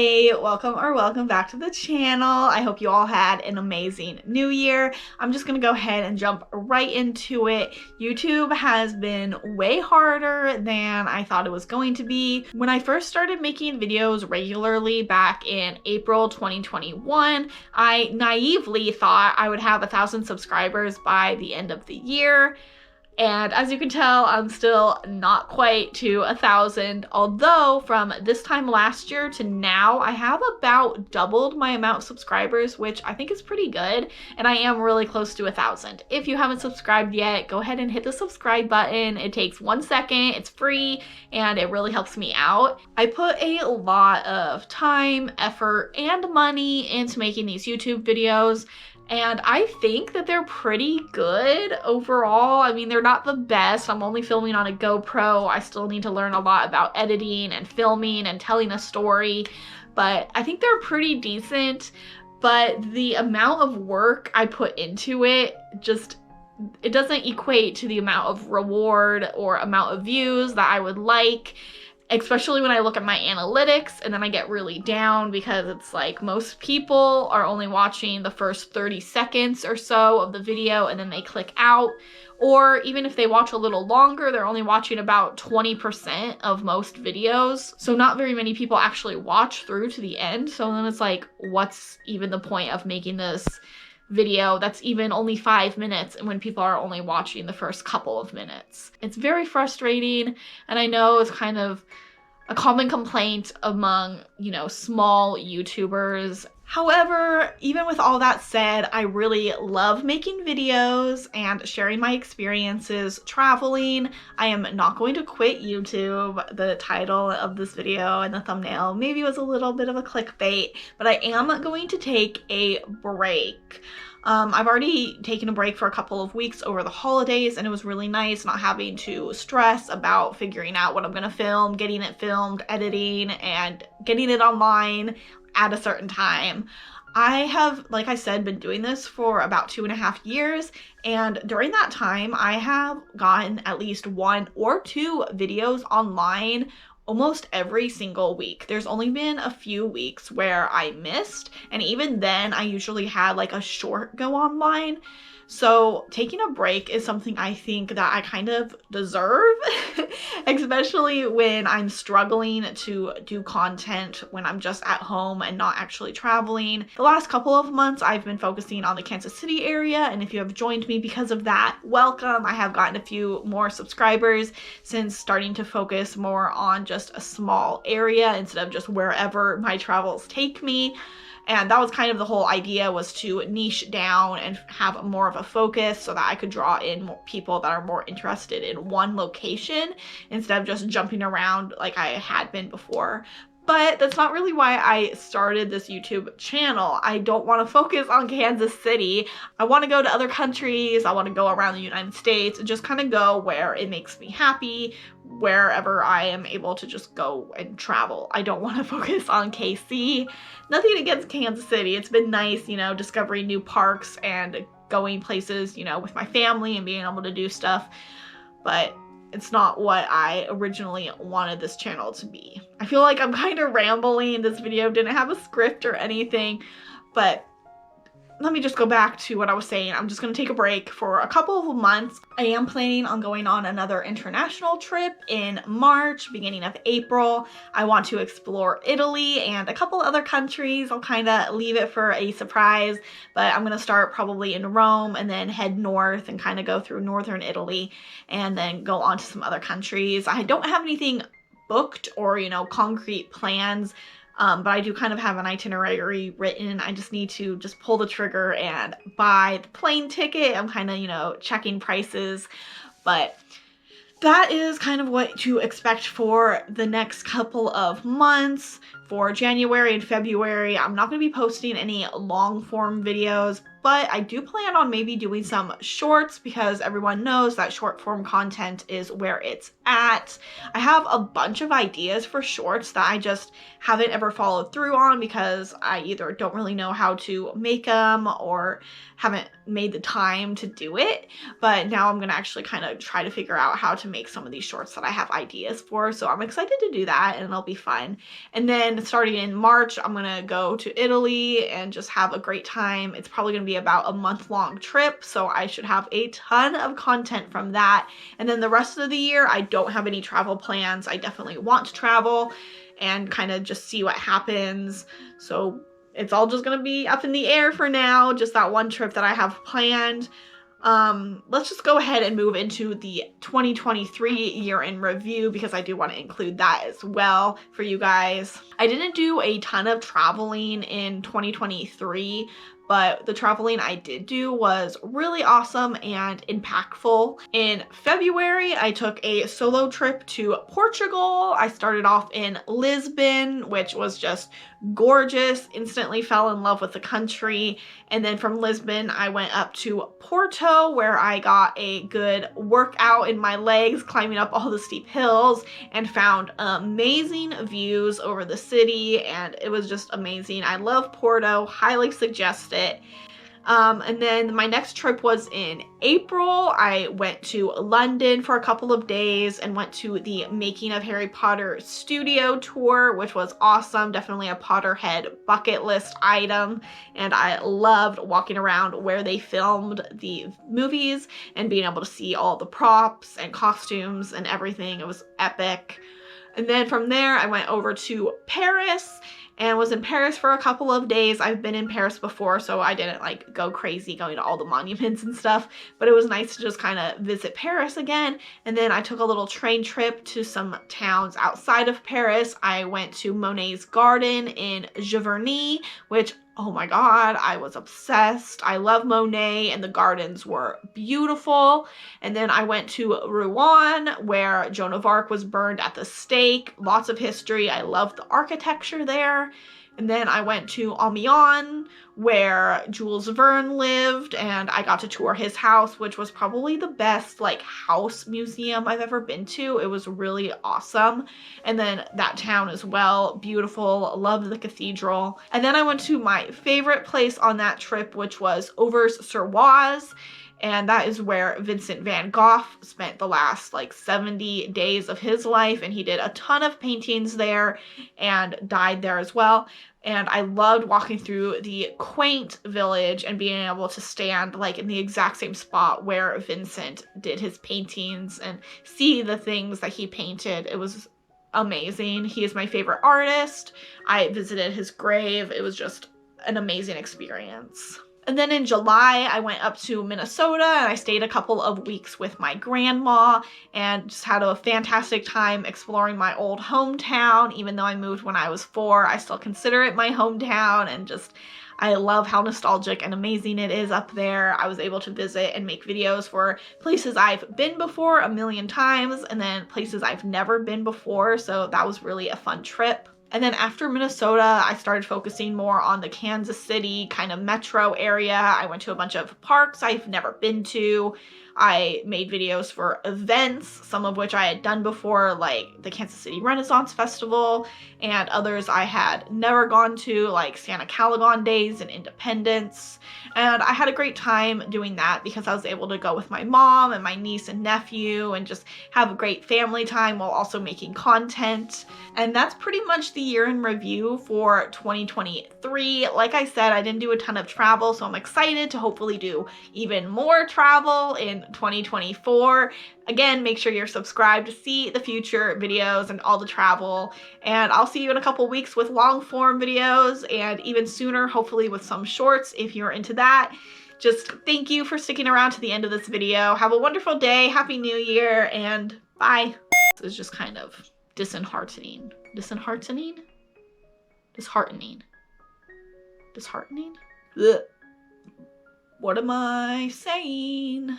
Hey, welcome back to the channel. I hope you all had an amazing new year. I'm just gonna go ahead and jump right into it. YouTube has been way harder than I thought it was going to be. When I first started making videos regularly back in April 2021, I naively thought I would have 1,000 subscribers by the end of the year. And as you can tell, I'm still not quite to 1,000, although from this time last year to now, I have about doubled my amount of subscribers, which I think is pretty good, and I am really close to 1,000. If you haven't subscribed yet, go ahead and hit the subscribe button. It takes 1 second, it's free, and it really helps me out. I put a lot of time, effort, and money into making these YouTube videos, and I think that they're pretty good overall. I mean, they're not the best. I'm only filming on a GoPro. I still need to learn a lot about editing and filming and telling a story, but I think they're pretty decent. But the amount of work I put into it it doesn't equate to the amount of reward or amount of views that I would like. Especially when I look at my analytics and then I get really down because it's like most people are only watching the first 30 seconds or so of the video and then they click out. Or even if they watch a little longer, they're only watching about 20% of most videos. So not very many people actually watch through to the end. So then it's like, what's even the point of making this video that's even only 5 minutes and when people are only watching the first couple of minutes? It's very frustrating, and I know it's kind of a common complaint among, small YouTubers. However, even with all that said, I really love making videos and sharing my experiences traveling. I am not going to quit YouTube. The title of this video and the thumbnail maybe was a little bit of a clickbait, but I am going to take a break. I've already taken a break for a couple of weeks over the holidays, and it was really nice not having to stress about figuring out what I'm gonna film, getting it filmed, editing, and getting it online at a certain time. I have, like I said, been doing this for about 2.5 years, and during that time, I have gotten at least 1 or 2 videos online almost every single week. There's only been a few weeks where I missed, and even then I usually had like a short go online. So taking a break is something I think that I kind of deserve, especially when I'm struggling to do content when I'm just at home and not actually traveling. The last couple of months I've been focusing on the Kansas City area, and if you have joined me because of that, welcome. I have gotten a few more subscribers since starting to focus more on just a small area instead of just wherever my travels take me. And that was kind of the whole idea, was to niche down and have more of a focus so that I could draw in more people that are more interested in one location instead of just jumping around like I had been before. But that's not really why I started this YouTube channel. I don't want to focus on Kansas City. I want to go to other countries. I want to go around the United States and just kind of go where it makes me happy, wherever I am able to just go and travel. I don't want to focus on KC. Nothing against Kansas City. It's been nice, discovering new parks and going places, with my family and being able to do stuff. But it's not what I originally wanted this channel to be. I feel like I'm kind of rambling. This video didn't have a script or anything, but let me just go back to what I was saying. I'm just going to take a break for a couple of months. I am planning on going on another international trip in March, beginning of April. I want to explore Italy and a couple other countries. I'll kind of leave it for a surprise, but I'm going to start probably in Rome and then head north and kind of go through northern Italy and then go on to some other countries. I don't have anything booked or, concrete plans. But I do kind of have an itinerary written. I just need to just pull the trigger and buy the plane ticket. I'm kind of, checking prices, but that is kind of what to expect for the next couple of months. For January and February, I'm not going to be posting any long form videos, but I do plan on maybe doing some shorts because everyone knows that short form content is where it's at. I have a bunch of ideas for shorts that I just haven't ever followed through on because I either don't really know how to make them or haven't made the time to do it. But now I'm gonna actually kind of try to figure out how to make some of these shorts that I have ideas for. So I'm excited to do that and it'll be fun. And then starting in March, I'm gonna go to Italy and just have a great time. It's probably gonna be about a month-long trip, so I should have a ton of content from that. And then the rest of the year, I don't have any travel plans. I definitely want to travel and kind of just see what happens. So it's all just gonna be up in the air for now, just that one trip that I have planned. Let's just go ahead and move into the 2023 year in review because I do want to include that as well for you guys. I didn't do a ton of traveling in 2023, but the traveling I did do was really awesome and impactful. In February, I took a solo trip to Portugal. I started off in Lisbon, which was just gorgeous. Instantly fell in love with the country. And then from Lisbon, I went up to Porto, where I got a good workout in my legs, climbing up all the steep hills, and found amazing views over the city, and it was just amazing. I love Porto, highly suggest it. And then my next trip was in April. I went to London for a couple of days and went to the Making of Harry Potter studio tour, which was awesome. Definitely a Potterhead bucket list item. And I loved walking around where they filmed the movies and being able to see all the props and costumes and everything. It was epic. And then from there, I went over to Paris and was in Paris for a couple of days. I've been in Paris before, so I didn't like go crazy going to all the monuments and stuff, but it was nice to just kind of visit Paris again. And then I took a little train trip to some towns outside of Paris. I went to Monet's garden in Giverny, which, oh my god, I was obsessed. I love Monet and the gardens were beautiful. And then I went to Rouen, where Joan of Arc was burned at the stake. Lots of history. I love the architecture there. And then I went to Amiens, where Jules Verne lived, and I got to tour his house, which was probably the best like house museum I've ever been to. It was really awesome. And then that town as well, beautiful, loved the cathedral. And then I went to my favorite place on that trip, which was Auvers-sur-Oise. And that is where Vincent van Gogh spent the last like 70 days of his life, and he did a ton of paintings there and died there as well. And I loved walking through the quaint village and being able to stand like in the exact same spot where Vincent did his paintings and see the things that he painted. It was amazing. He is my favorite artist. I visited his grave. It was just an amazing experience. And then in July, I went up to Minnesota and I stayed a couple of weeks with my grandma and just had a fantastic time exploring my old hometown. Even though I moved when I was 4, I still consider it my hometown, and just I love how nostalgic and amazing it is up there. I was able to visit and make videos for places I've been before a million times and then places I've never been before, so that was really a fun trip. And then after Minnesota, I started focusing more on the Kansas City kind of metro area. I went to a bunch of parks I've never been to. I made videos for events, some of which I had done before, like the Kansas City Renaissance Festival, and others I had never gone to, like Santa Calagon Days and Independence. And I had a great time doing that because I was able to go with my mom and my niece and nephew and just have a great family time while also making content. And that's pretty much the year in review for 2023. Like I said, I didn't do a ton of travel, so I'm excited to hopefully do even more travel in 2024. Again, make sure you're subscribed to see the future videos and all the travel. And I'll see you in a couple weeks with long form videos, and even sooner, hopefully with some shorts if you're into that. Just thank you for sticking around to the end of this video. Have a wonderful day. Happy New Year, and bye. This is just kind of disheartening. Disheartening? Disheartening. Disheartening? Ugh. What am I saying?